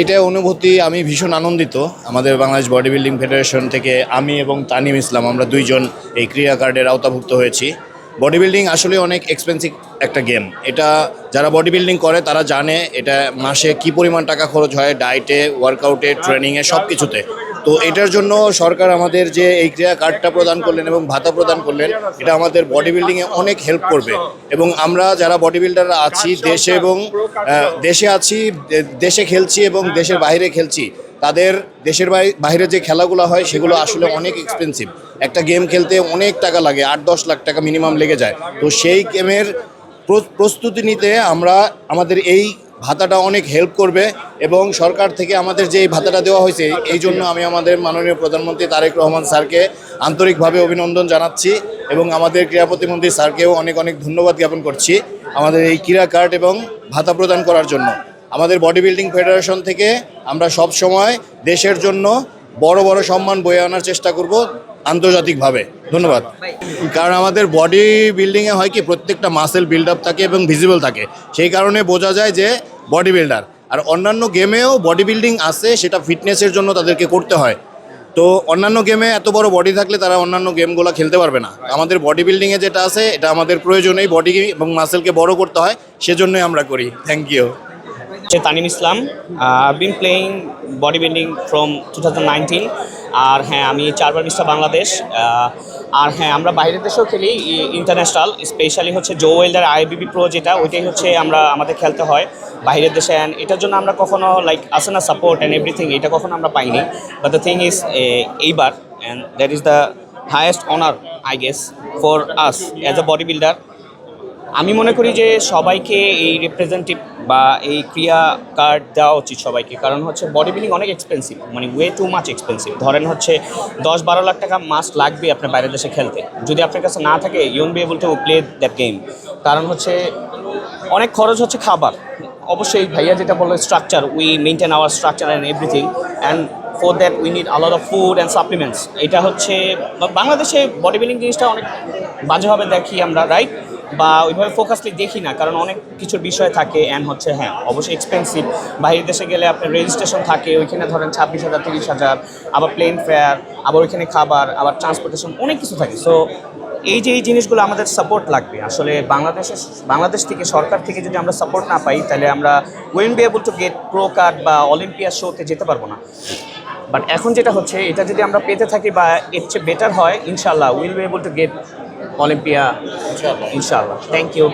এটা অনুভূতি আমি ভীষণ আনন্দিত। আমাদের বাংলাদেশ বডি বিল্ডিং ফেডারেশন থেকে আমি এবং তানিম ইসলাম আমরা দুইজন এই ক্রীড়া কার্ডের আওতাভুক্ত হয়েছি। বডি বিল্ডিং আসলে অনেক এক্সপেন্সিভ একটা গেম। এটা যারা বডি বিল্ডিং করে তারা জানে এটা মাসে কি পরিমাণ টাকা খরচ হয় ডায়েটে, ওয়ার্কআউটে, ট্রেনিংয়ে, সব কিছুতে। তো এটার জন্য সরকার আমাদের যে এই ক্রীড়া কার্ডটা প্রদান করলেন এবং ভাতা প্রদান করলেন, এটা আমাদের বডি বিল্ডিংয়ে অনেক হেল্প করবে। এবং আমরা যারা বডি বিল্ডাররা আছি দেশে এবং দেশে খেলছি এবং দেশের বাইরে খেলছি, তাদের দেশের বাইরে যে খেলাগুলো হয় সেগুলো আসলে অনেক এক্সপেন্সিভ। একটা গেম খেলতে অনেক টাকা লাগে, 8-10 লাখ টাকা মিনিমাম লেগে যায়। তো সেই গেমের প্রস্তুতি নিতে আমাদের এই ভাতাটা অনেক হেল্প করবে। এবং সরকার থেকে আমাদের যে এই ভাতাটা দেওয়া হয়েছে, এই জন্য আমি আমাদের মাননীয় প্রধানমন্ত্রী তারেক রহমান স্যারকে আন্তরিকভাবে অভিনন্দন জানাচ্ছি এবং আমাদের ক্রীড়া প্রতিমন্ত্রী স্যারকেও অনেক অনেক ধন্যবাদ জ্ঞাপন করছি আমাদের এই ক্রীড়া কার্ড এবং ভাতা প্রদান করার জন্য। আমাদের বডি বিল্ডিং ফেডারেশন থেকে আমরা সব সময় দেশের জন্য বড় বড় সম্মান বয়ে আনার চেষ্টা করব আন্তর্জাতিকভাবে। ধন্যবাদ। কারণ আমাদের বডি বিল্ডিংয়ে হয় কি, প্রত্যেকটা মাসেল বিল্ড আপ থাকে এবং ভিজিবল থাকে, সেই কারণে বোঝা যায় যে বডি বিল্ডার। আর অন্যান্য গেমেও বডি বিল্ডিং আছে, সেটা ফিটনেসের জন্য তাদেরকে করতে হয়। তো অন্যান্য গেমে এত বড় বডি থাকলে তারা অন্যান্য গেমগুলো খেলতে পারবে না। আমাদের বডি বিল্ডিংয়ে যেটা আছে এটা আমাদের প্রয়োজনেই বডি এবং মাসেলকে বড় করতে হয়, সেজন্যই আমরা করি। Thank you. Tanim Islam, been playing body building from 2019। আর হ্যাঁ, আমি 4বার মিস্টার বাংলাদেশ। আর হ্যাঁ, আমরা বাইরের দেশেও খেলি, ইন্টারন্যাশনাল, স্পেশালি হচ্ছে জো ওয়েল্ডার আইবিবি প্রো, যেটা ওইটাই হচ্ছে আমাদের খেলতে হয় বাইরের দেশে। অ্যান্ড এটার জন্য আমরা কখনো লাইক আসে না সাপোর্ট অ্যান্ড এভরিথিং, এটা কখনো আমরা পাইনি। বাট দ্য থিং ইজ এইবার, and that is the highest honour I guess for us as a body builder. আমি মনে করি যে সবাইকে এই রিপ্রেজেন্টেটিভ বা এই ক্রিয়া কার্ড দেওয়া উচিত সবাইকে। কারণ হচ্ছে বডি বিল্ডিং অনেক এক্সপেন্সিভ, মানে ওয়ে টু মাচ এক্সপেন্সিভ। ধরেন হচ্ছে 10-12 লাখ টাকা মাস্ট লাগবে আপনার বাইরের দেশে খেলতে। যদি আপনার কাছে না থাকে, you won't be able to play that game. কারণ হচ্ছে অনেক খরচ হচ্ছে খাবার। অবশ্যই ভাইয়া যেটা বললো, structure, we maintain our structure and everything, and for that we need a lot of food and supplements. এটা হচ্ছে বাংলাদেশে বডি বিল্ডিং জিনিসটা অনেক বাজেভাবে দেখি আমরা, রাইট? বা ওইভাবে ফোকাসলি দেখি না, কারণ অনেক কিছুর বিষয় থাকে। অ্যান্ড হচ্ছে হ্যাঁ, অবশ্যই এক্সপেন্সিভ। বাইরের দেশে গেলে আপনার রেজিস্ট্রেশন থাকে, ওইখানে ধরেন 26,000 30,000, আবার প্লেন ফেয়ার, আবার ওইখানে খাবার, আবার ট্রান্সপোর্টেশন, অনেক কিছু থাকে। সো এই জিনিসগুলো আমাদের সাপোর্ট লাগবে আসলে। বাংলাদেশ থেকে, সরকার থেকে যদি আমরা সাপোর্ট না পাই, তাহলে আমরা will be able to get pro card বা অলিম্পিয়াড শোতে যেতে পারবো না। বাট এখন যেটা হচ্ছে, এটা যদি আমরা পেতে থাকি বা এর চেয়ে বেটার হয়, ইনশাল্লাহ will be able to get Olympia, inshallah. Thank you.